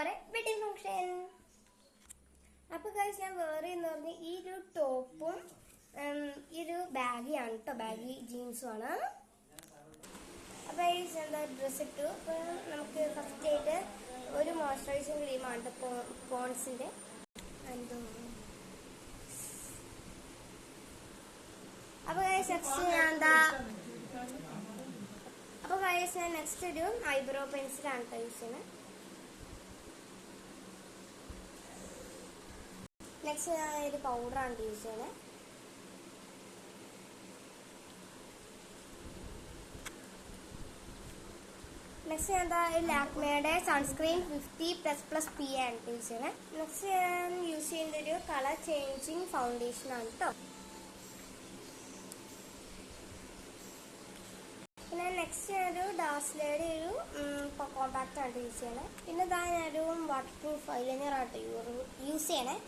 Four a wedding function. അപ്പൊ guys ഞാൻ വേറെ എന്ന് പറഞ്ഞ ഈ ഒരു ടോപ്പും ഈ ഒരു ബാഗിയാണ് കേട്ടോ, ബാഗി ജീൻസും ആണ്. അപ്പൊ എന്താ ഡ്രസ് ഇട്ടു. അപ്പൊ നമുക്ക് ഫസ്റ്റ് ആയിട്ട് ഒരു മോയ്സ്ചറൈസിങ് ക്രീമാണ് പോൺസിന്റെ. അപ്പൊ ഗൈസ് നെക്സ്റ്റ് ഞാൻ നെക്സ്റ്റ് ഒരു ഐബ്രോ പെൻസിലാണ് കേട്ടോ യൂസ് ചെയ്യുന്നത്. നെക്സ്റ്റ് ഞാൻ ഒരു പൗഡറാണ് യൂസ് ചെയ്യുന്നത്. നെക്സ്റ്റ് ഞാൻ ലാക്മേയുടെ സൺസ്ക്രീൻ 50++PA ആണ് യൂസ് ചെയ്യുന്നത്. നെക്സ്റ്റ് ഞാൻ യൂസ് ചെയ്യുന്ന ഒരു കളർ ചേഞ്ചിങ് ഫൗണ്ടേഷൻ ആണ് കേട്ടോ. പിന്നെ നെക്സ്റ്റ് ഞാനൊരു ഡാസ്ലയുടെ ഒരു കോമ്പാക്റ്റ് ആണ് യൂസ് ചെയ്യണേ. പിന്നെ ഞാനൊരു വാട്ടർ പ്രൂഫ് ഐലൈനർ ആയിട്ട് യൂസ് ചെയ്യണേ.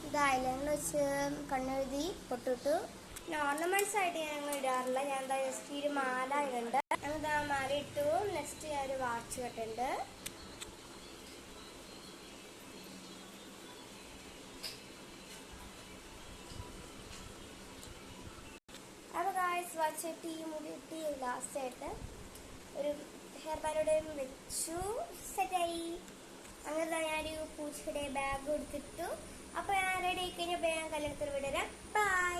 ഇത് ഐലൈനർ വെച്ച് കണ്ണെഴുതി പൊട്ടിട്ടു. പിന്നെ ഓർണമെന്റ്സ് ആയിട്ട് ഞാൻ ഇടാറില്ല. ഞാൻ ജസ്റ്റ് ഒരു മാല ഇടുന്നുണ്ട്. മാല ഇട്ടു. നെക്സ്റ്റ് ഞാനൊരു വാച്ച് കെട്ടുണ്ട്. അപ്പൊ ഗായ്സ് വാച്ച് ഇട്ട് ഈ മുടി ഇട്ട് ലാസ്റ്റ് ആയിട്ട് ഒരു ഹെയർ ബാൻഡോടെ വെച്ചു, സെറ്റായി. അങ്ങനെ ഞാനൊരു പൂച്ചയുടെ ബാഗ് എടുത്തിട്ടു. അപ്പൊ ഞാൻ റെഡി ആയി കഴിഞ്ഞപ്പോൾ ഞാൻ കല്യാണത്തിന് വിടരാം. ബൈ.